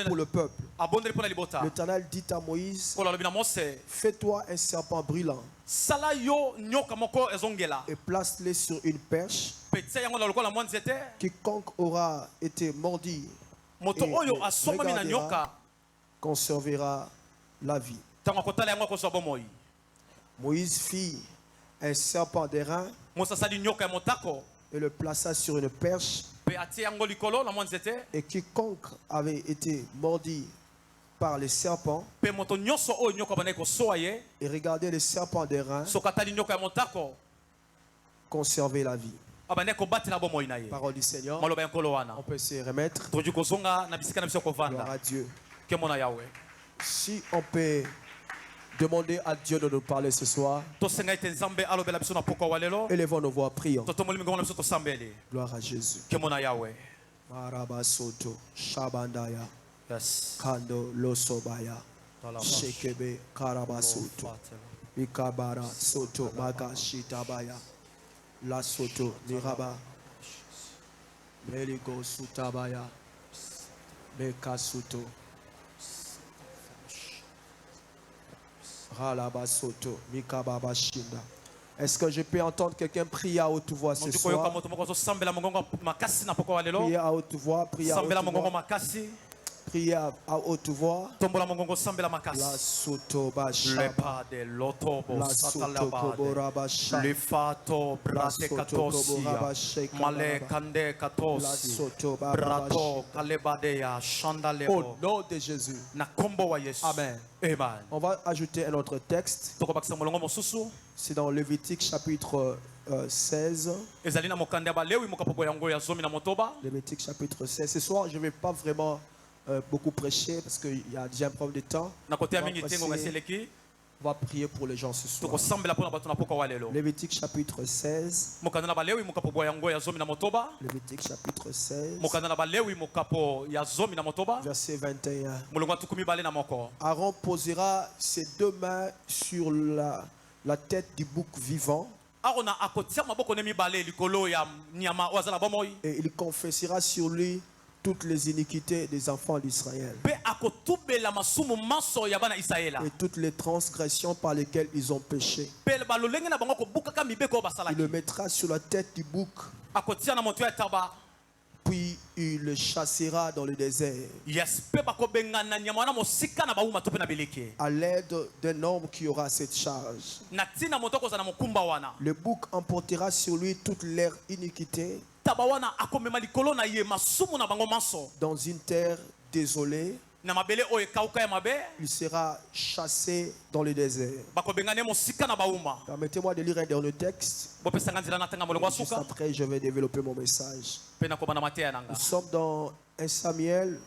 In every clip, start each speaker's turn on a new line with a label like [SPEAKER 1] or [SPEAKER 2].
[SPEAKER 1] pour le peuple. L'Éternel dit à Moïse, fais-toi un serpent brûlant et place-le sur une perche. Quiconque aura été mordi conservera la vie. Moïse fit un serpent d'airain et le plaça sur une perche. Et quiconque avait été mordi par les serpents et regardait les serpents d'airain conserver la vie. Parole du Seigneur. On peut se remettre. Gloire à Dieu. Si on peut demander à Dieu de nous parler ce soir, élevons nos voix, prions. Gloire à Jésus. Marabasoto, Shabandaya, Kando Losobaya, Shekebe Karabasuto, Ikabara Soto Magashitabaya, La Soto Niraba, Meligo Sutabaya, Mekasuto, Ralabasoto, Mikababashinda. Est-ce que je peux entendre quelqu'un prier à haute voix ce soir? Prier à haute voix, prier à haute voix. Priez à haute voix. La soto bashaba, la soto koborabasha, la soto koborabasha, la soto barabasha. Au nom de Jésus. Amen. On va ajouter un autre texte. C'est dans Lévitique chapitre 16. Lévitique chapitre 16. Ce soir, je ne vais pas vraiment beaucoup prêcher parce qu'il y a déjà un problème de temps. On va prier pour les gens ce soir. Lévitique chapitre 16. Lévitique chapitre 16. Verset 21. Aaron posera ses deux mains sur la tête du bouc vivant. Et il confessera sur lui toutes les iniquités des enfants d'Israël et toutes les transgressions par lesquelles ils ont péché. Il le mettra sur la tête du bouc, puis il le chassera dans le désert à l'aide d'un homme qui aura cette charge. Le bouc emportera sur lui toute leur iniquité dans une terre désolée. Il sera chassé dans le désert. Permettez-moi de lire un dernier texte. Juste après, je vais développer mon message. Nous sommes dans 1 Samuel,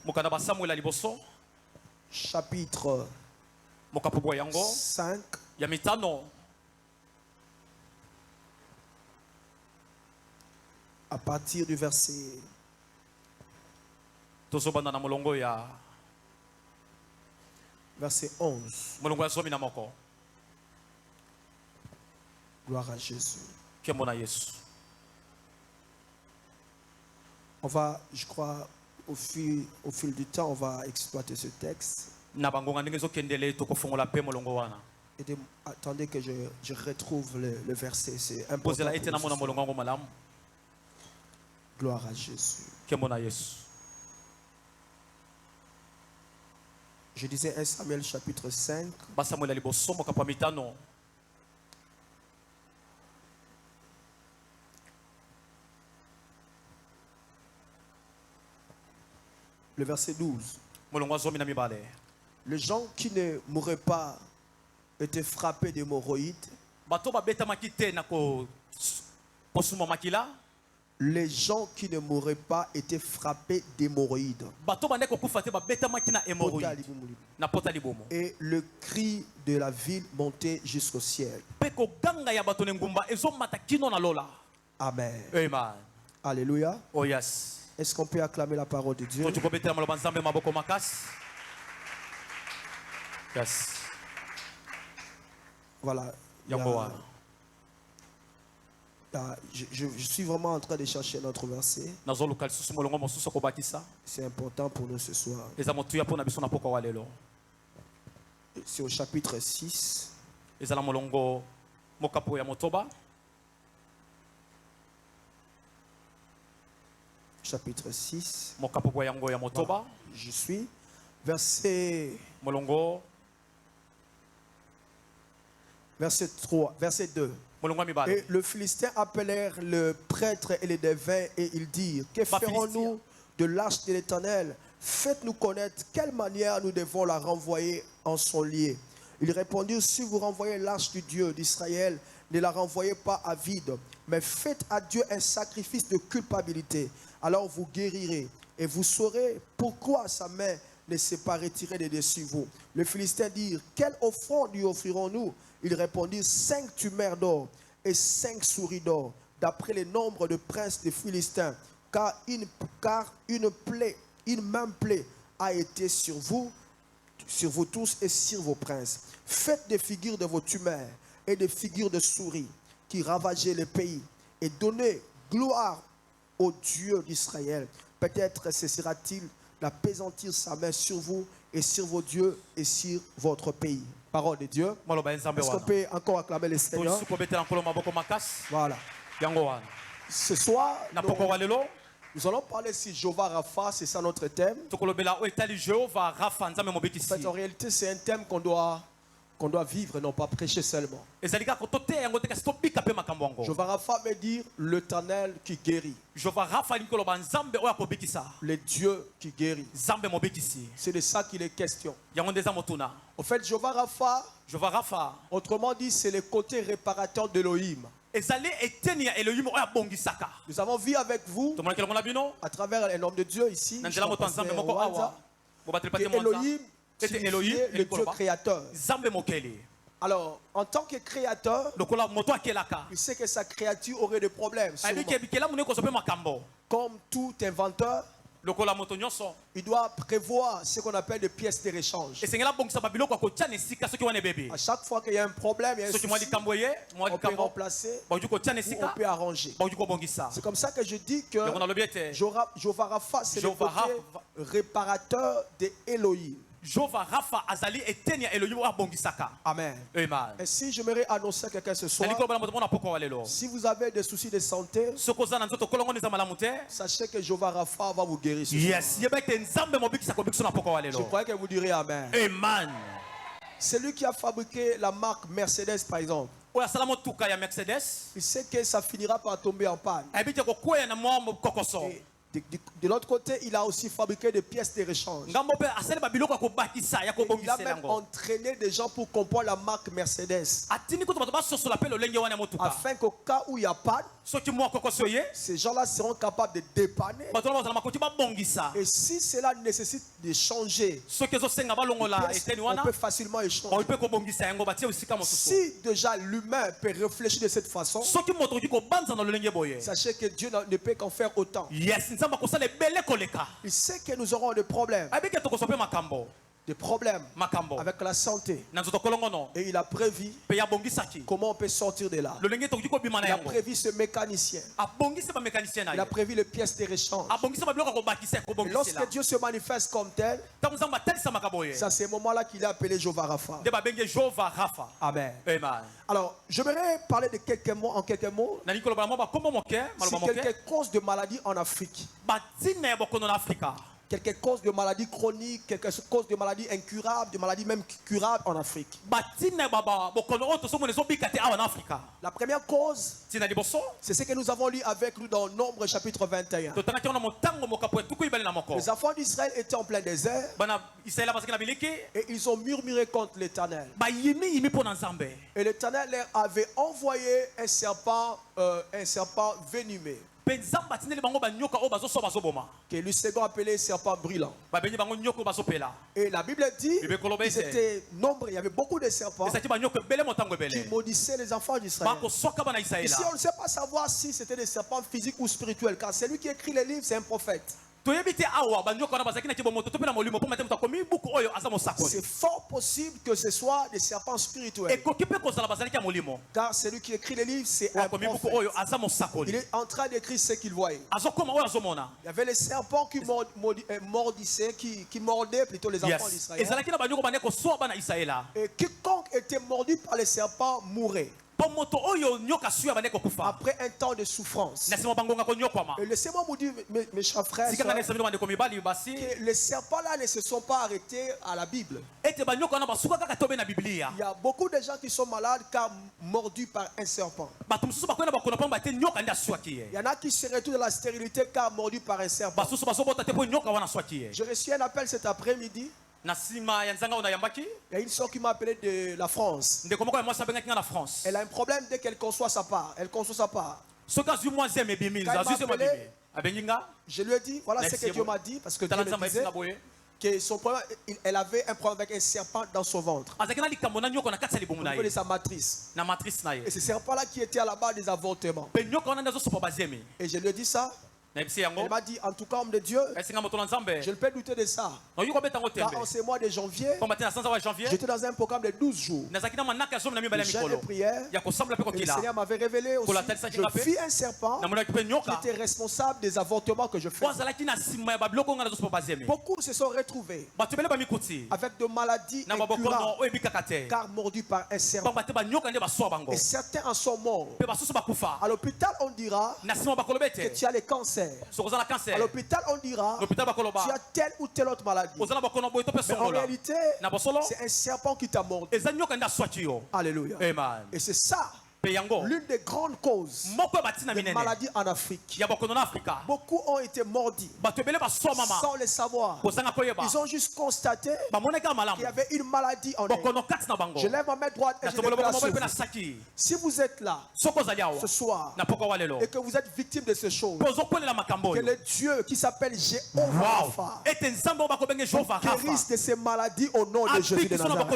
[SPEAKER 1] chapitre 5. À partir du verset 11. Gloire à Jésus. On va, je crois, au fil du temps, on va exploiter ce texte. Attendez que je retrouve le verset. C'est important. Gloire à Jésus. Je disais 1 Samuel chapitre 5. Le verset 12. Les gens qui ne mourraient pas étaient frappés d'hémorroïdes. Les gens qui ne mourraient pas étaient frappés d'hémorroïdes. Et le cri de la ville montait jusqu'au ciel. Amen.
[SPEAKER 2] Amen.
[SPEAKER 1] Alléluia.
[SPEAKER 2] Oh yes.
[SPEAKER 1] Est-ce qu'on peut acclamer la parole de Dieu?
[SPEAKER 2] Yes.
[SPEAKER 1] Voilà. Je suis vraiment en train de chercher notre verset. C'est important pour nous ce soir. C'est au chapitre 6. Chapitre 6. Voilà, je suis. Verset 3, verset 2. Et le Philistin appelèrent le prêtre et les devins et ils dirent: que ferons-nous de l'arche de l'Éternel? Faites-nous connaître quelle manière nous devons la renvoyer en son lieu. Ils répondirent: si vous renvoyez l'arche du Dieu d'Israël, ne la renvoyez pas à vide, mais faites à Dieu un sacrifice de culpabilité. Alors vous guérirez et vous saurez pourquoi sa main ne s'est pas retirée de dessus vous. Les Philistins dirent: quelle offrande lui offrirons-nous? Ils répondirent: 5 tumeurs d'or et 5 souris d'or, d'après le nombre de princes des Philistins, car une même plaie a été sur vous tous et sur vos princes. Faites des figures de vos tumeurs et des figures de souris qui ravageaient le pays, et donnez gloire au Dieu d'Israël. Peut-être cessera-t-il d'appesantir sa main sur vous et sur vos dieux et sur votre pays. Parole de Dieu. Est-ce qu'on peut encore acclamer le Seigneur? Voilà. Ce soir, nous allons parler sur Jéhovah Rapha, c'est ça notre thème. En fait, en réalité, c'est un thème qu'on doit vivre, non pas prêcher seulement. Jéhovah Rapha veut dire l'Éternel qui guérit. Le Dieu qui guérit. C'est de ça qu'il est question. En fait, Jéhovah Rapha, autrement dit, c'est le côté réparateur d'Elohim. Nous avons vu avec vous, à travers un homme de Dieu ici, que Elohim, c'est le Dieu créateur. Alors, en tant que créateur, il sait que sa créature aurait des problèmes. Comme tout inventeur, il doit prévoir ce qu'on appelle des pièces de rechange. À chaque fois qu'il y a un problème, il y a un souci, on peut remplacer ou on peut arranger. C'est comme ça que je dis que Jéhovah Rapha, c'est le côté réparateur de Elohim. Amen. Et si j'aimerais annoncer à quelqu'un ce soir, si vous avez des soucis de santé, sachez que Jéhovah Rapha va vous guérir ce soir. Je crois que vous direz Amen. C'est lui qui a fabriqué la marque Mercedes par exemple. Il sait que ça finira par tomber en panne. De l'autre côté, il a aussi fabriqué des pièces de rechange. Il a même entraîné des gens pour comprendre la marque Mercedes. Afin qu'au cas où il y a panne, ces gens-là seront capables de dépanner. Et si cela nécessite de changer, on peut facilement échanger. Si déjà l'humain peut réfléchir de cette façon, sachez que Dieu ne peut qu'en faire autant. Il sait que nous aurons des problèmes. Des problèmes avec la santé. Et il a prévu comment on peut sortir de là. Il a prévu ce mécanicien. Il a prévu les pièces de rechange. Et lorsque Dieu se manifeste comme tel, c'est à ce moment-là qu'il a appelé Jéhovah Rapha. Amen. Alors, j'aimerais parler de quelques mots, en quelques mots, sur quelques causes de maladies en Afrique. Quelques causes de maladies chroniques, quelques causes de maladies incurables, de maladies même curables en Afrique. La première cause, c'est ce que nous avons lu avec nous dans Nombre chapitre 21. Les enfants d'Israël étaient en plein désert et ils ont murmuré contre l'Éternel. Et l'Éternel leur avait envoyé un serpent venimeux, que lui second appelé serpent brûlant. Et la Bible dit qu'ils étaient nombreux, il y avait beaucoup de serpents qui maudissaient les enfants d'Israël. Ici on ne sait pas savoir si c'était des serpents physiques ou spirituels, car celui qui écrit les livres c'est un prophète.
[SPEAKER 2] C'est fort possible que ce soit des serpents spirituels. Car celui qui écrit les livres, c'est un prophète. Il est en train d'écrire ce qu'il voyait. Il y avait les serpents qui mordissaient, qui mordaient plutôt les enfants d'Israël. Et quiconque était mordu par les serpents mourait. Après un temps de souffrance. Et laissez-moi vous dire, mes chers frères, que les serpents-là ne se sont pas arrêtés à la Bible. Il y a beaucoup de gens qui sont malades car mordus par un serpent. Il y en a qui se retrouvent dans la stérilité car mordus par un serpent. J'ai reçu un appel cet après-midi. Il y a une soeur qui m'a appelé de la France. Elle a un problème dès qu'elle conçoit sa part. Elle conçoit sa part. Je lui ai dit, voilà ce que Dieu m'a dit, parce que Dieu me disait que son problème, elle avait un problème avec un serpent dans son ventre. Au niveau de sa matrice. Et ce serpent-là qui était à la base des avortements. Et je lui ai dit ça. Elle m'a dit, en tout cas, homme de Dieu, je ne peux douter de ça. Car en ce mois de janvier, j'étais dans un programme de 12 jours. De jeûne et prière. Et le Seigneur m'avait révélé aussi, je vis un serpent qui était responsable des avortements que je fais. Beaucoup se sont retrouvés avec de maladies incurables, car mordus par un serpent. Et certains en sont morts. À l'hôpital, on dira que tu as les cancers. À l'hôpital, on dira tu as telle ou telle autre maladie. Mais en réalité, c'est un serpent qui t'a mordu. Alléluia. Et c'est ça l'une des grandes causes des maladies en Afrique. Beaucoup ont été mordus sans le savoir. Ils ont juste constaté qu'il y avait une maladie en eux. Je lève ma main droite et je déclare sur vous. Si vous êtes là ce soir et que vous êtes victime de ces choses, que le Dieu qui s'appelle Jéhovah guérisse de ces maladies au nom de Jésus de Nazareth.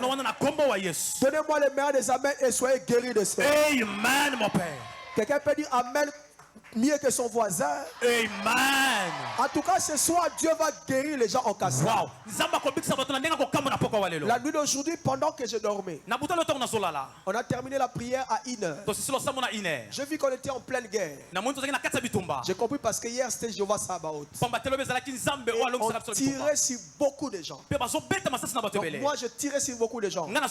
[SPEAKER 2] Donnez-moi les meilleurs des amens et soyez guéris de ça.
[SPEAKER 1] Amen, mon Père.
[SPEAKER 2] Quelqu'un peut dire Amen mieux que son voisin.
[SPEAKER 1] Amen.
[SPEAKER 2] En tout cas, ce soir, Dieu va guérir les gens en cassant.
[SPEAKER 1] Wow.
[SPEAKER 2] La nuit d'aujourd'hui, pendant que je dormais, on a terminé la prière à 1h. J'ai vu qu'on était en pleine guerre. J'ai compris parce que hier c'était Jéhovah Sabaoth. On tirait sur beaucoup de gens. Donc moi je tirais sur beaucoup de gens. Il y a même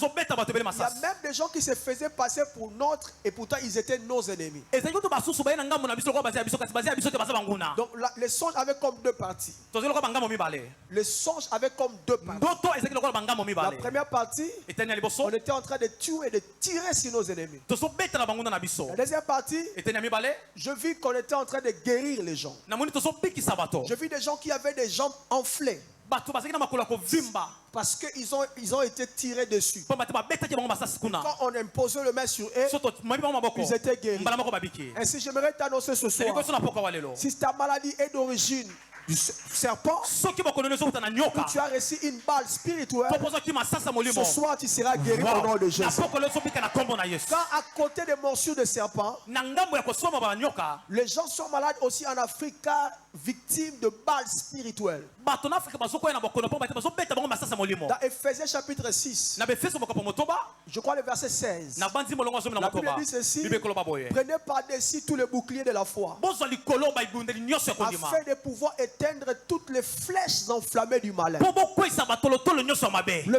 [SPEAKER 2] des gens qui se faisaient passer pour notre et pourtant ils étaient nos ennemis. Donc les songes avaient comme deux parties. Les songes avaient comme deux parties. La première partie, on était en train de tuer et de tirer sur nos ennemis. La deuxième partie, je vis qu'on était en train de guérir les gens. Je vis des gens qui avaient des jambes enflées. Parce qu'ils ont été tirés dessus. Quand on imposait le main sur eux, ils étaient guéris. Ainsi, j'aimerais t'annoncer ce soir, si ta maladie est d'origine du serpent, où tu as reçu une balle spirituelle, ce soir tu seras guéri au nom de Jésus. Quand à côté des morsures de serpent, les gens sont malades aussi en Afrique car victimes de balles spirituelles. Dans Ephésiens chapitre 6, je crois le verset 16, la Bible dit ceci: prenez par-dessus tous les boucliers de la foi, afin de pouvoir éteindre toutes les flèches enflammées du malin. Les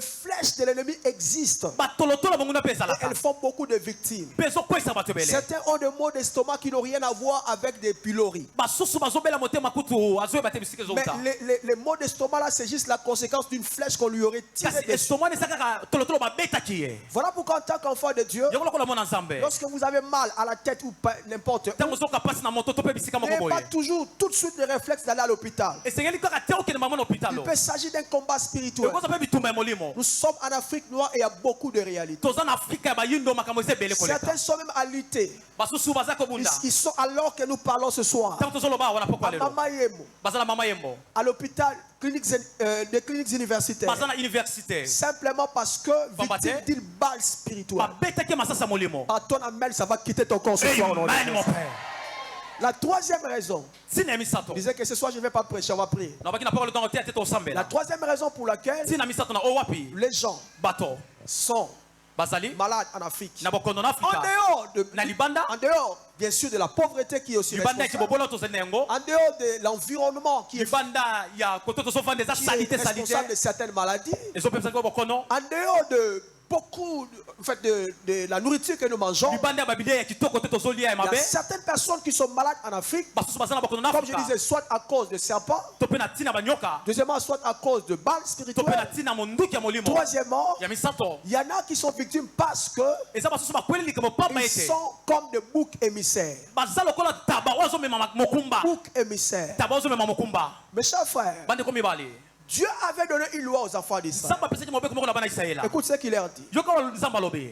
[SPEAKER 2] flèches de l'ennemi existent et elles font beaucoup de victimes. Certains ont des maux d'estomac qui n'ont rien à voir avec des pylori. Mais les maux d'estomac là, c'est juste la conséquence d'une flèche qu'on lui aurait tirée dessus. Voilà pourquoi en tant qu'enfant de Dieu, lorsque vous avez mal à la tête ou n'importe où, n'ayez pas toujours tout de suite le réflexe d'aller à l'hôpital. Il peut s'agir d'un combat spirituel. Nous sommes en Afrique noire et il y a beaucoup de réalités. Certains sont même à lutter. Ils sont alors que nous parlons ce soir à Mamayemo, à l'hôpital, des cliniques universitaires, simplement parce que victime d'une balle spirituelle. Par ton amel, ça va quitter ton corps ce soir. La troisième raison, disait que ce soir je ne vais pas prêcher, on va prier. La troisième raison pour laquelle les gens sont malades en Afrique, en dehors bien sûr de la pauvreté qui est aussi responsable, en dehors de l'environnement qui est responsable de certaines maladies, en dehors de beaucoup de la nourriture que nous mangeons. Il y a certaines personnes qui sont malades en Afrique, comme je disais, soit à cause de serpents, deuxièmement, soit à cause de balles spirituelles, troisièmement, il y en a qui sont victimes parce que ils sont comme des boucs émissaires. Boucs émissaires. Mes chers frères, Dieu avait donné une loi aux enfants d'Israël. Écoute ce qu'il leur dit.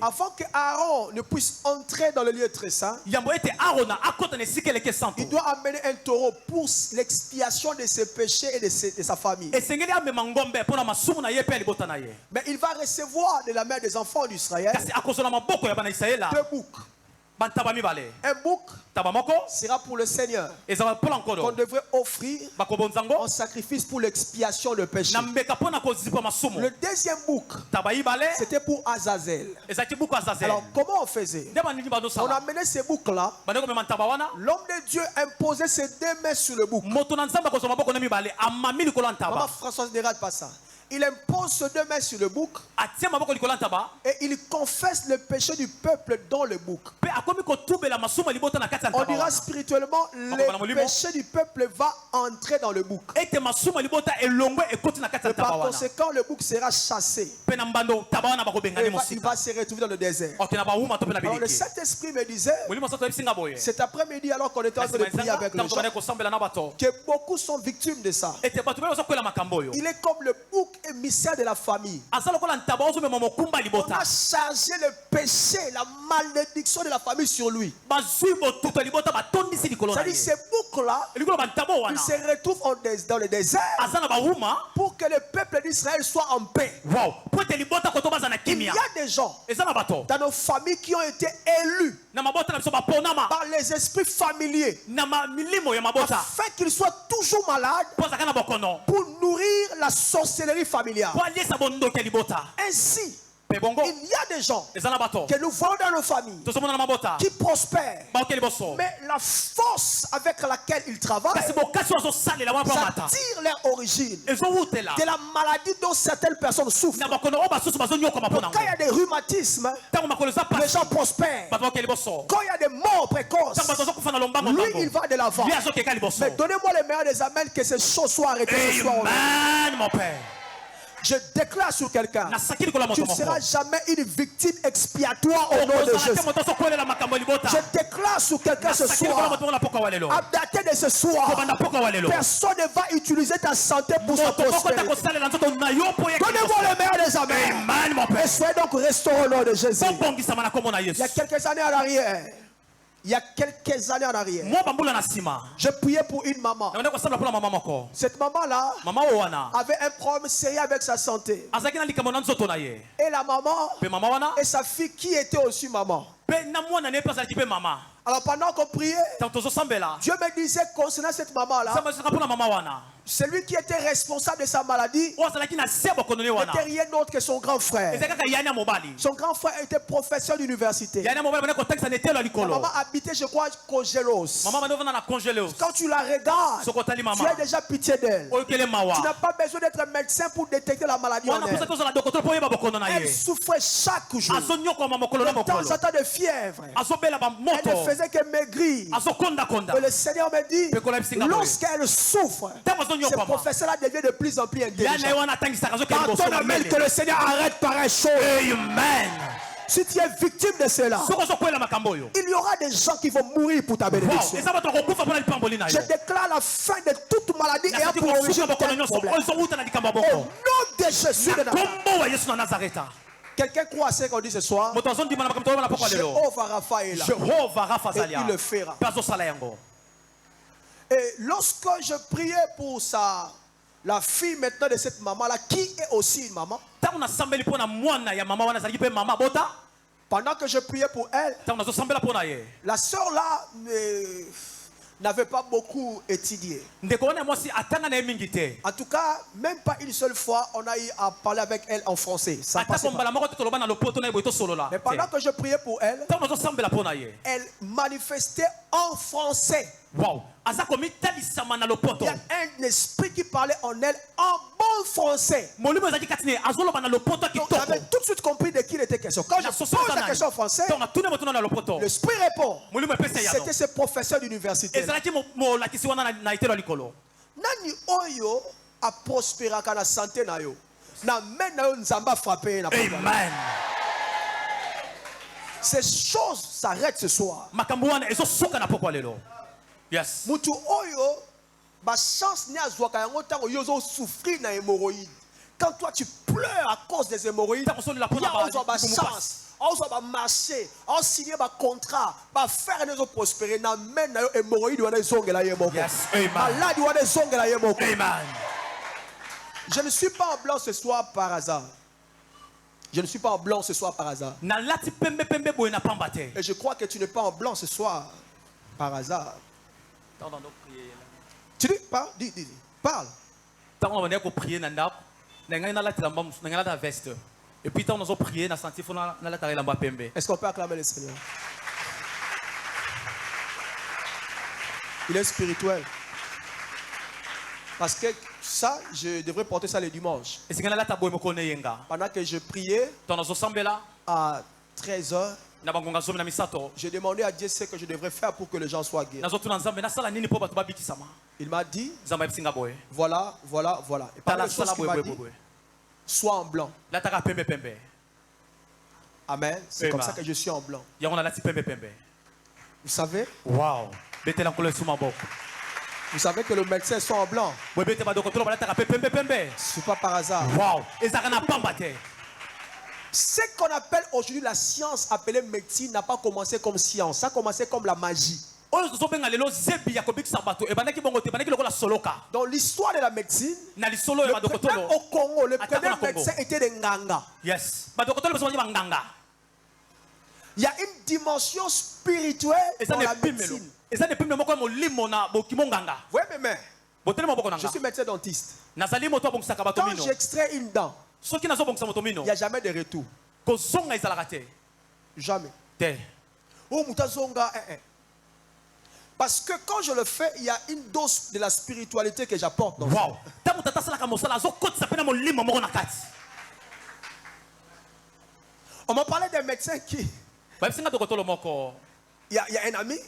[SPEAKER 2] Avant que Aaron ne puisse entrer dans le lieu très saint, il doit amener un taureau pour l'expiation de ses péchés et de sa famille. Mais il va recevoir de la main des enfants d'Israël 2 boucs. Un bouc sera pour le Seigneur qu'on devrait offrir en sacrifice pour l'expiation de péché. Le deuxième bouc, c'était pour Azazel. Alors comment on faisait? On amenait ces boucs-là. L'homme de Dieu imposait ses 2 mains sur le bouc. Maman Françoise ne rate pas ça. Il impose ses 2 mains sur le bouc et il confesse le péché du peuple dans le bouc. On dira spirituellement, le péché du peuple va entrer dans le bouc. Et par conséquent, le bouc sera chassé. Il va se retrouver dans le désert. Alors le Saint-Esprit me disait, cet après-midi, alors qu'on était en train de prier avec les gens, que beaucoup sont victimes de ça. Il est comme le bouc émissaire de la famille. On a chargé le péché, la malédiction de la famille sur lui. C'est-à-dire ces boucs-là, ils se retrouvent dans le désert pour que le peuple d'Israël soit en paix. Il y a des gens dans nos familles qui ont été élus par les esprits familiers afin qu'ils soient toujours malades pour nourrir la sorcellerie familiale. Ainsi, il y a des gens que nous voyons dans nos familles qui prospèrent, mais la force avec laquelle ils travaillent, ça tire leur origine de la maladie dont certaines personnes souffrent. Donc quand il y a des rhumatismes, les gens prospèrent. Quand il y a des morts précoces, lui il va de l'avant. Mais donnez-moi les meilleurs des amens que ces choses soient arrêtées ce soir. Mon Père. Je déclare sur quelqu'un, tu ne seras jamais une victime expiatoire au nom de Jésus. Je déclare sur quelqu'un ce soir, à dater de ce soir, personne ne va utiliser ta santé pour sa prospérité. Donnez-moi le meilleur des amens. Et soyez donc restaurés au nom de Jésus. Il y a quelques années en arrière, je priais pour une maman. Cette maman-là avait un problème sérieux avec sa santé. Et la maman et sa fille qui était aussi maman. Alors pendant qu'on priait, Dieu me disait concernant cette maman-là, celui qui était responsable de sa maladie n'était rien d'autre que son grand frère. Son grand frère était professeur d'université. La maman habitait, je crois, Congelos. Quand tu la regardes, tu as déjà pitié d'elle. Tu n'as pas besoin d'être médecin pour détecter la maladie en elle. Elle souffrait chaque jour. De temps en temps de fièvre. Elle ne faisait que maigrir. Et le Seigneur me dit, lorsqu'elle souffre, ce professeur-là devient de plus en plus intelligent. Quand on amène que le Seigneur arrête pareille chose. Amen. Si tu es victime de cela, il y aura des gens qui vont mourir pour ta bénédiction. Je déclare la fin de toute maladie et pour origine de tel problème. Au nom de Jésus de Nazareth. Quelqu'un croit à ce qu'on dit ce soir? Jéhovah Rapha est là. Et il le fera. Et lorsque je priais pour la fille maintenant de cette maman-là, qui est aussi une maman, pendant que je priais pour elle, la sœur-là n'avait pas beaucoup étudié. En tout cas, même pas une seule fois, on a eu à parler avec elle en français. Ça passait pas. Mais pendant que je priais pour elle, elle manifestait en français.
[SPEAKER 1] Wow.
[SPEAKER 2] Il y a un esprit qui parlait en elle en bon français. Donc j'avais tout de suite compris de qui il était question. Quand je pose la question en français, l'esprit répond. C'était ce professeur d'université. Nani oyo a prospéré à la santé na yo. Na men na yo nzamba frappé na.
[SPEAKER 1] Amen.
[SPEAKER 2] Ces choses s'arrêtent ce soir.
[SPEAKER 1] Yes.
[SPEAKER 2] Mutu oyo ba chance ni azwaka yango tango yozo souffrir na hémorroïde. Quand toi tu pleures à cause des hémorroïdes, il y a ba chance. On va marcher, on signer un contrat, on faire des autres prospérer. Na men na hémorroïde wana ezongela yemoko.
[SPEAKER 1] Yes. Amen.
[SPEAKER 2] Malade wana ezongela yemoko.
[SPEAKER 1] Amen.
[SPEAKER 2] Je ne suis pas en blanc ce soir par hasard. Je ne suis pas en blanc ce soir par hasard. Et je crois que tu n'es pas en blanc ce soir par hasard. Tu dis, parle, dis, parle.
[SPEAKER 1] Et puis on a prié, on a senti qu'on a la pembe.
[SPEAKER 2] Est-ce qu'on peut acclamer le Seigneur? Il est spirituel. Parce que ça, je devrais porter ça le dimanche. Pendant que je priais à 13h, j'ai demandé à Dieu ce que je devrais faire pour que les gens soient guéris. Il m'a dit, voilà, voilà, voilà. Et par la chose qu'il m'a dit, sois en blanc. Amen. C'est comme ça que je suis en blanc. Vous savez?
[SPEAKER 1] Wow.
[SPEAKER 2] Vous savez que les médecins sont en blanc. C'est pas par hasard.
[SPEAKER 1] Wow.
[SPEAKER 2] Ce qu'on appelle aujourd'hui la science appelée médecine n'a pas commencé comme science. Ça a commencé comme la magie. Dans l'histoire de la médecine, même au Congo, le premier médecin était des Nganga.
[SPEAKER 1] Yes.
[SPEAKER 2] Il y a une dimension spirituelle dans la médecine. Oui, mais je suis médecin dentiste. Quand j'extrais une dent, il n'y a jamais de retour. Jamais. Parce que quand je le fais, il y a une dose de la spiritualité que j'apporte.
[SPEAKER 1] Wow.
[SPEAKER 2] On m'a parlé des médecins qui... Il y a un ami,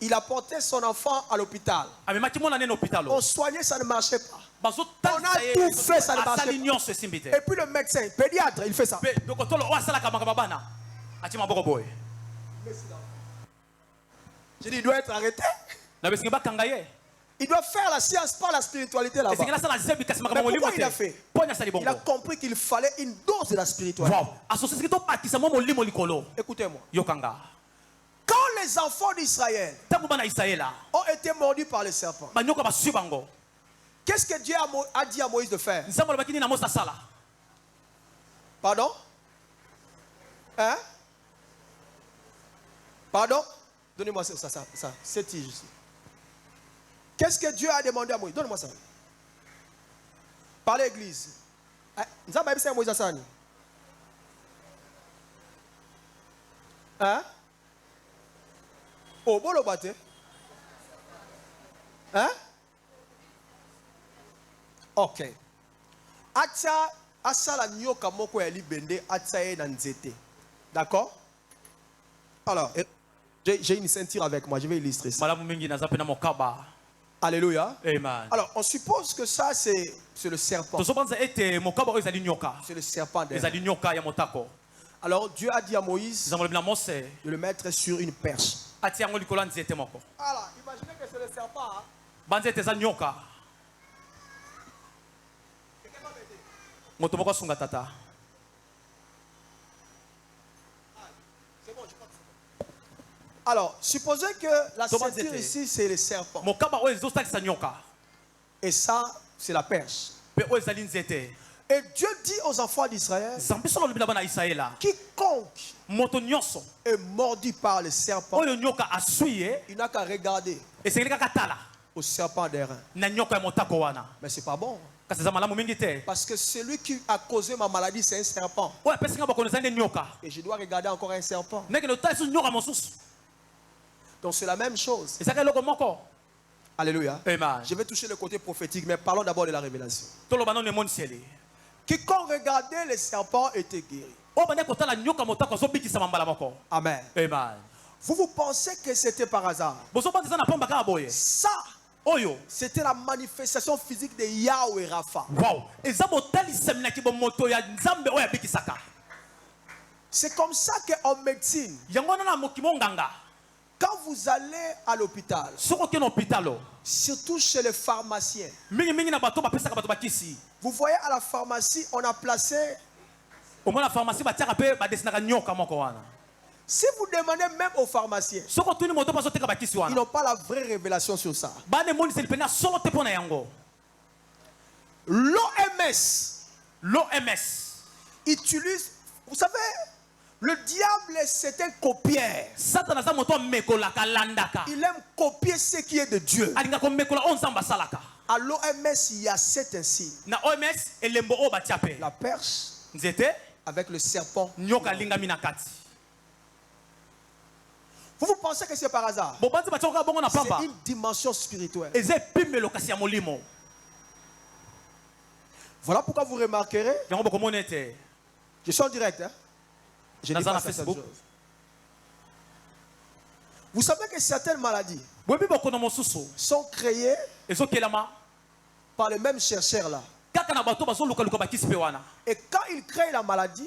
[SPEAKER 2] il a porté son enfant à l'hôpital. On soignait, ça ne marchait pas. On a tout fait, ça ne marchait pas. Et puis le médecin, pédiatre, il fait ça. Je dis, il doit être arrêté. Il doit faire la science, pas la spiritualité là-bas. Mais pourquoi il a fait? Il a compris qu'il fallait une dose de la spiritualité. Écoutez-moi. Quand les enfants d'Israël ont été mordus par les serpents, qu'est-ce que Dieu a dit à Moïse de faire? Pardon? Hein? Pardon? Donnez-moi ça, cette tige ici. Qu'est-ce que Dieu a demandé à Moïse? Donnez-moi ça. Par l'église. Hein? Oh, bon le bâté. Hein? Ok. Atia asala nyoka moko ya libende atia e na nzete. D'accord? Alors, j'ai une ceinture avec moi, je vais illustrer ça. Alléluia.
[SPEAKER 1] Amen.
[SPEAKER 2] Alors, on suppose que ça, c'est le serpent. C'est le serpent derrière. Alors, Dieu a dit à Moïse de le mettre sur une perche. Alors, imaginez que c'est le serpent. Hein? C'est bon, je crois que c'est bon. Alors, supposez que la ceinture ici, c'est le serpent. Et ça, c'est la perche. Et Dieu dit aux enfants d'Israël, quiconque est mordu par le serpent, il n'a qu'à regarder au serpent des reins. Mais c'est pas bon. Parce que celui qui a causé ma maladie, c'est un serpent. Et je dois regarder encore un serpent. Donc c'est la même chose. Alléluia.
[SPEAKER 1] Amen.
[SPEAKER 2] Je vais toucher le côté prophétique, mais parlons d'abord de la révélation. Quiconque regardait les serpents était guéri. Amen.
[SPEAKER 1] Amen.
[SPEAKER 2] Vous pensez que c'était par hasard? Ça, c'était la manifestation physique de Yahweh Rapha.
[SPEAKER 1] Wow.
[SPEAKER 2] C'est comme ça qu'en médecine, quand vous allez à l'hôpital, surtout chez les pharmaciens, vous voyez à la pharmacie, on a placé. Si vous demandez même aux pharmaciens, ils n'ont pas la vraie révélation sur ça. L'OMS utilise, vous savez, le diable c'est un copieur. Il aime copier ce qui est de Dieu. À l'OMS, il y a 7 insignes. La perche avec le serpent. Vous pensez que c'est par hasard? C'est une dimension spirituelle. Voilà pourquoi vous remarquerez. Je suis en direct. Hein? Je dis pas certaines choses. Vous savez que certaines maladies sont créées par les mêmes chercheurs là. Et quand ils créent la maladie,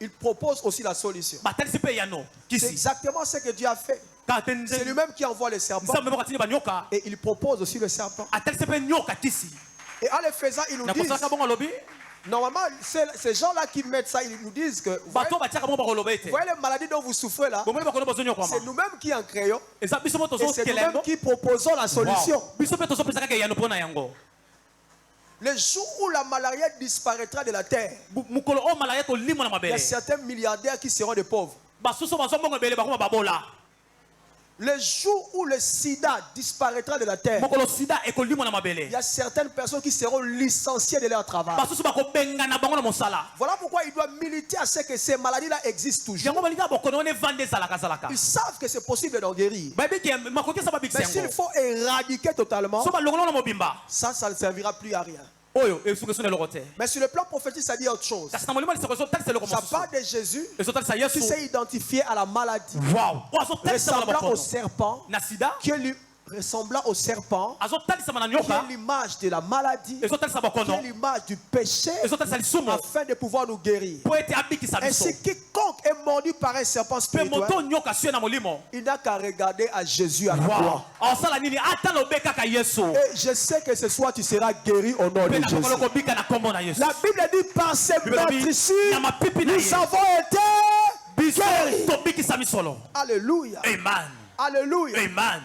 [SPEAKER 2] ils proposent aussi la solution. C'est exactement ce que Dieu a fait. C'est lui-même qui envoie le serpent. Et il propose aussi le serpent. Et en le faisant, ils nous disent, normalement, ces gens-là qui mettent ça, ils nous disent que vous voyez les maladies dont vous souffrez là, c'est nous-mêmes qui en créons. Et c'est nous-mêmes qui proposons la solution. Le jour où la malaria disparaîtra de la terre, il y a certains milliardaires qui seront des pauvres. Le jour où le sida disparaîtra de la terre, il y a certaines personnes qui seront licenciées de leur travail. Voilà pourquoi ils doivent militer à ce que ces maladies-là existent toujours. Ils savent que c'est possible d'en guérir. Mais s'il faut éradiquer totalement, ça ne servira plus à rien. Mais sur le plan prophétique, ça dit autre chose. Ça parle de Jésus qui s'est identifié à la maladie, ressemblant au serpent, qui est ressemblant au serpent, qui est l'image de la maladie, qui est l'image du péché, afin de pouvoir nous guérir. Ainsi, quiconque est mordu par un serpent spirituel, il n'a qu'à regarder à Jésus à la croix. Et je sais que ce soir tu seras guéri au nom de Jésus. La Bible dit par ces meurtres ici, nous avons été guéris. Alléluia.
[SPEAKER 1] Amen.
[SPEAKER 2] Alléluia.
[SPEAKER 1] Amen.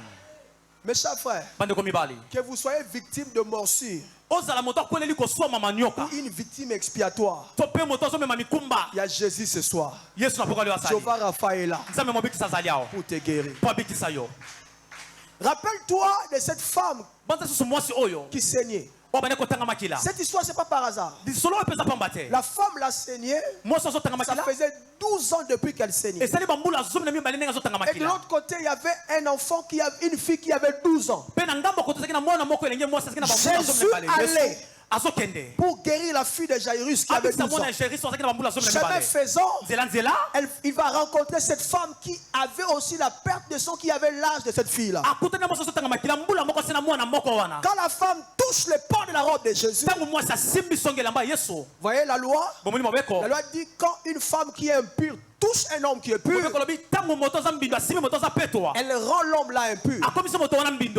[SPEAKER 2] Mes chers frères, que vous soyez victime de morsure ou une victime expiatoire, il y a Jésus ce soir. Jehovah Rapha est là pour te guérir. Rappelle-toi de cette femme qui saignait. Cette histoire, c'est pas par hasard. La femme l'a saigné. Ça faisait 12 ans depuis qu'elle saignait. Et de l'autre côté, il y avait un enfant une fille qui avait 12 ans. Jésus allait pour guérir la fille de Jairus qui avait 12 ans. Chemin faisant, il va rencontrer cette femme qui avait aussi la perte de sang, qui avait l'âge de cette fille-là. Quand la femme touche les pans de la robe de Jésus, voyez la loi? La loi dit quand une femme qui est impure touche un homme qui est pur, elle rend l'homme là impur.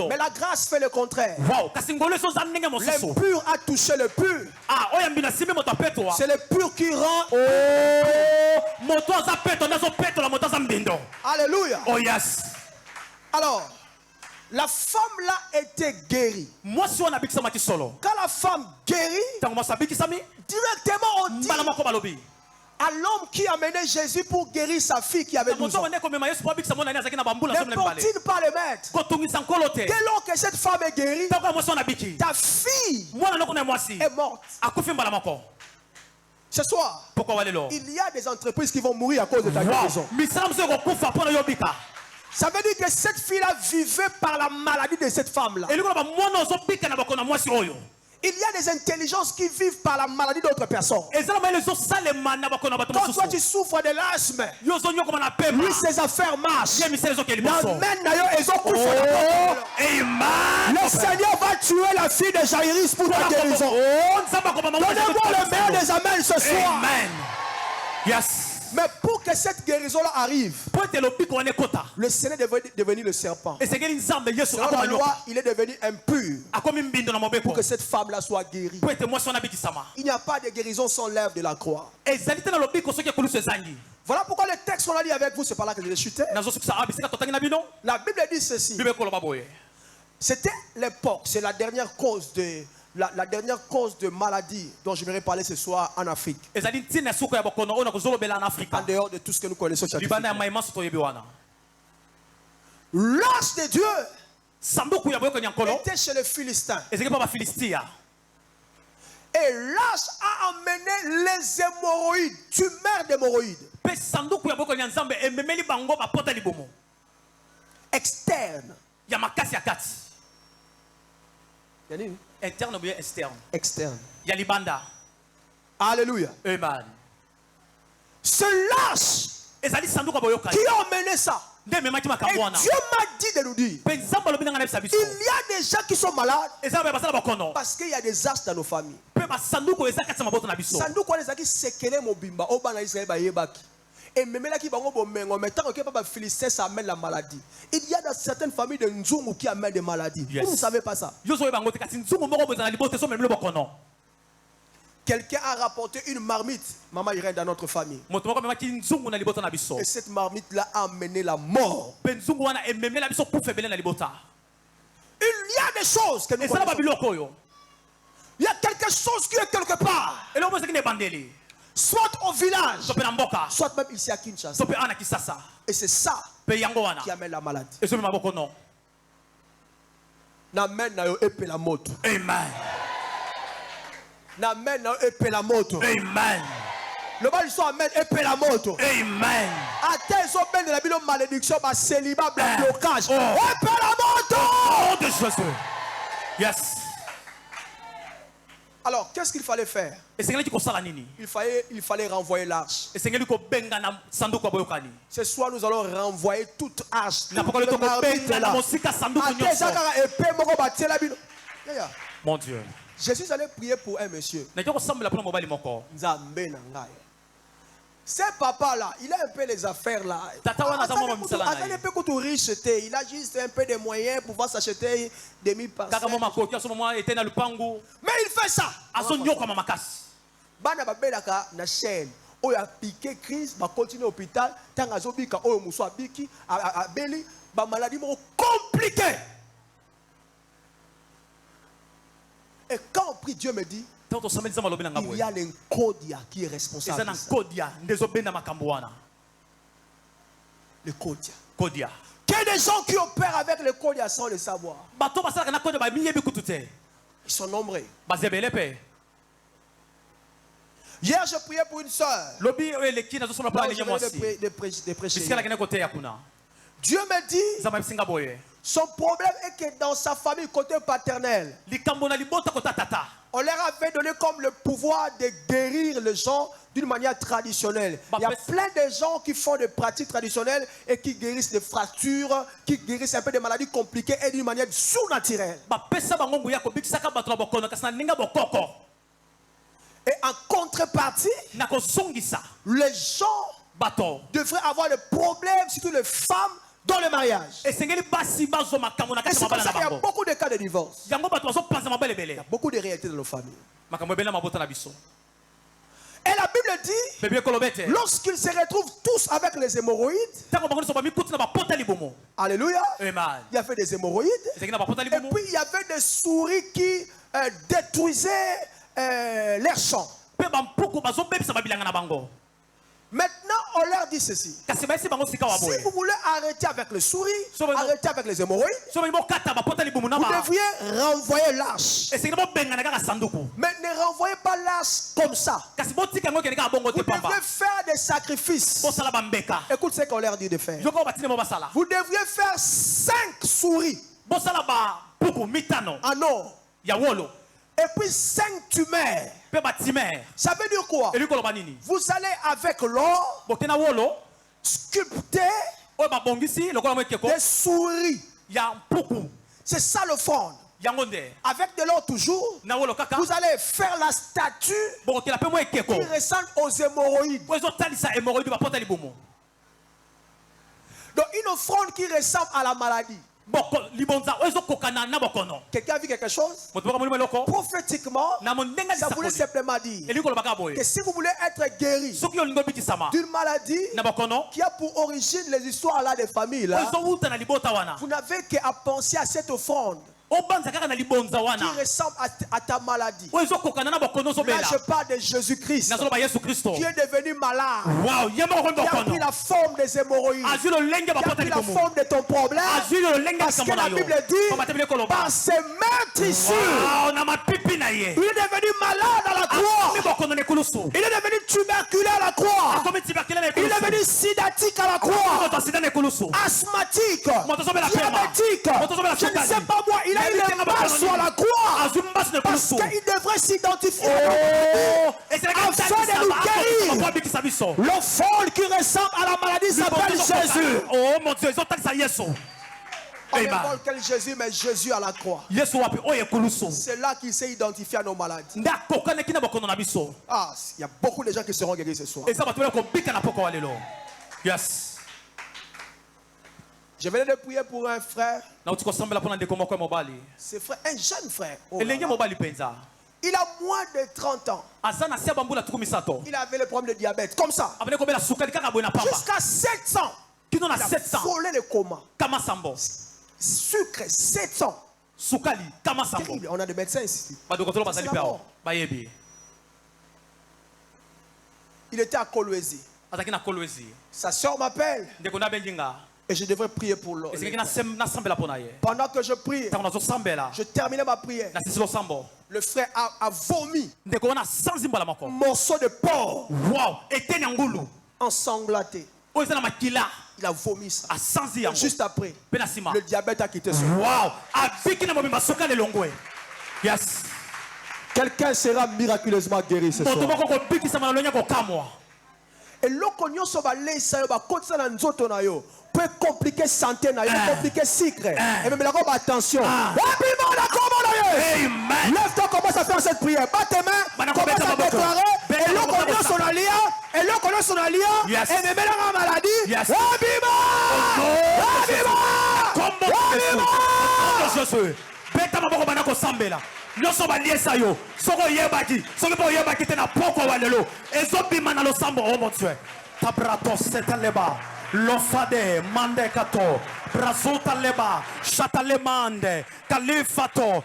[SPEAKER 2] Mais la grâce fait le contraire. L'impur a touché le pur. C'est le pur qui rend.
[SPEAKER 1] Alléluia.
[SPEAKER 2] Alors, La femme là était guérie. Quand la femme guérit, directement on dit à l'homme qui a mené Jésus pour guérir sa fille qui avait 12 ans. Ne peut-il pas le mettre? Dès lors que cette femme est guérie, ta fille est morte. Ce soir, il y a des entreprises qui vont mourir à cause de ta guérison. Ça veut dire que cette fille-là vivait par la maladie de cette femme-là. Il y a des intelligences qui vivent par la maladie d'autres personnes. Quand toi tu souffres de l'asthme, lui ses affaires marchent. Le Seigneur va tuer la fille de Jaïris pour ta guérison. Donnez-moi le meilleur des amens ce soir.
[SPEAKER 1] Amen. Yes.
[SPEAKER 2] Mais pour que cette guérison-là arrive, le Seigneur est devenu le serpent. Selon la loi, il est devenu impur pour que cette femme-là soit guérie. Il n'y a pas de guérison sans l'œuvre de la croix. Voilà pourquoi le texte qu'on a lu avec vous, c'est pas là que je l'ai chuté. La Bible dit ceci. C'était l'époque, c'est la dernière cause de... La dernière cause de maladie dont je vais parler ce soir en Afrique. En dehors de tout ce que nous connaissons. L'ange de Dieu était chez les Philistins. Et l'ange a amené les hémorroïdes, tumeurs d'hémorroïdes. Externes.
[SPEAKER 1] Interne ou bien externe?
[SPEAKER 2] Externe.
[SPEAKER 1] Yalibanda.
[SPEAKER 2] Alléluia.
[SPEAKER 1] Amen.
[SPEAKER 2] Ce lâche qui a emmené ça. Et Dieu m'a dit de nous dire, il y a des gens qui sont malades parce qu'il y a des astres dans nos familles. Et même là qui va Philistin, ça amène la maladie. Il y a dans certaines familles de Nzungu qui amènent des maladies. Yes. Vous ne savez pas ça. Quelqu'un a rapporté une marmite, maman Irène, dans notre famille. Et cette marmite-là a amené la mort. Il y a des choses que nous connaissons. Il y a quelque chose qui est quelque part. Soit au village, soit même ici à Kinshasa. Et c'est ça qui amène la maladie. N'amène na yo épée la moto.
[SPEAKER 1] Amen.
[SPEAKER 2] N'amène na yo épée la moto.
[SPEAKER 1] Amen.
[SPEAKER 2] Le bal soit amène épée la moto.
[SPEAKER 1] Amen.
[SPEAKER 2] Attends, ils sont bien de la Bible malédiction, ma célibat, blocage. Épée la moto.
[SPEAKER 1] Oh de Jésus. Yes.
[SPEAKER 2] Alors, qu'est-ce qu'il fallait faire? Il fallait renvoyer l'arche. Ce soir, nous allons renvoyer toute arche.
[SPEAKER 1] Mon Dieu.
[SPEAKER 2] Jésus allait prier pour un monsieur. Ce papa-là, il a un peu les affaires là. Il a juste un peu de moyens pour pouvoir s'acheter des 1000 parcelles. Mais il fait ça. Bana babelaka na chaîne. O ya piqué crise, ba continuer hôpital, tant azobika o muso abiki, abeli, ba maladie mo compliquée. Et quand on prie, Dieu me dit, il y a l'encodia qui est responsable. Le codia. Qu'il y a des gens qui opèrent avec le codia sans le savoir. Ils sont nombreux. Hier, je priais pour une soeur. Dieu me dit, son problème est que dans sa famille, côté paternel, on leur avait donné comme le pouvoir de guérir les gens d'une manière traditionnelle. Il y a plein de gens qui font des pratiques traditionnelles et qui guérissent des fractures, qui guérissent un peu des maladies compliquées et d'une manière surnaturelle. Et en contrepartie, les gens devraient avoir des problèmes, surtout les femmes, dans le mariage. Et c'est comme ça qu'il y a beaucoup de cas de divorce. Il y a beaucoup de réalités dans nos familles. Et la Bible dit, lorsqu'ils se retrouvent tous avec les hémorroïdes, alléluia, il y avait des hémorroïdes, et puis il y avait des souris qui détruisaient leurs champs. Maintenant, on leur dit ceci. Si vous voulez arrêter avec les souris, arrêter avec les hémorroïdes, vous devriez renvoyer l'arche. Mais ne renvoyez pas l'arche comme ça. Vous devriez faire des sacrifices. Écoute ce qu'on leur dit de faire. Vous devriez faire 5 souris en or. Et puis 5 tumeurs. Ça veut dire quoi? Vous allez avec l'or sculpter des souris. C'est ça le fond. Avec de l'or toujours, vous allez faire la statue qui ressemble aux hémorroïdes. Donc une offrande qui ressemble à la maladie. Quelqu'un a vu quelque chose? Prophétiquement, ça voulait simplement dire que si vous voulez être guéri d'une maladie qui a pour origine les histoires là des familles, là, vous n'avez qu'à penser à cette offrande qui ressemble à ta maladie. Là, je parle de Jésus-Christ qui est devenu malade, qui a pris la forme des hémorroïdes, qui a pris la forme de ton problème, parce que la Bible dit par ses meurtrissures il est devenu malade à la croix, il est devenu tuberculeux à la croix, il est devenu sidatique à la croix, asthmatique, diabétique, je ne sais pas moi, il a eu le mal sur la croix parce qu'il devrait s'identifier afin de nous guérir. L'offrande qui ressemble à la maladie s'appelle Jésus.
[SPEAKER 1] Oh mon Dieu,
[SPEAKER 2] on ne parle quel Jésus, mais Jésus à la croix. C'est là qu'il s'est identifié à nos maladies. Ah, il y a beaucoup de gens qui seront guéris ce soir.
[SPEAKER 1] Yes.
[SPEAKER 2] Je venais de prier pour un frère. Ce frère, un jeune frère. Oh là là. Il a moins de 30 ans. Il avait le problème de diabète, comme ça. Jusqu'à 700. Il a volé le coma. Sucre, 700. On a des médecins ici. Il était à Kolwezi. Sa soeur m'appelle. Et je devrais prier pour l'autre. Pendant que je priais, je terminais ma prière. Le frère a vomi un morceau de porc ensanglanté. Il a vomi ça. Juste après, le diabète a quitté son corps.
[SPEAKER 1] Yes.
[SPEAKER 2] Quelqu'un sera miraculeusement guéri ce soir. Et l'okonyo soba leisa yo ba kotsa na nzoto na yo peut compliquer santé na yo, compliquer sucre. Et même là comme attention. Lève-toi, commence à faire cette prière. Bat tes mains, commence à déclarer. Et l'okonyo son alliance, et l'okonyo son alliance. Et même là la maladie.
[SPEAKER 1] Jésus. Beta maboko banako sambela. Nyonso baliesa yo. Soko yebaki. Soko po yebaki tena poko walelo. Ezobima na losambo oh mon Dieu. Tabrato setaleba. Lofade mande kato. Brazuta leba. Shatalemande. Kalifato.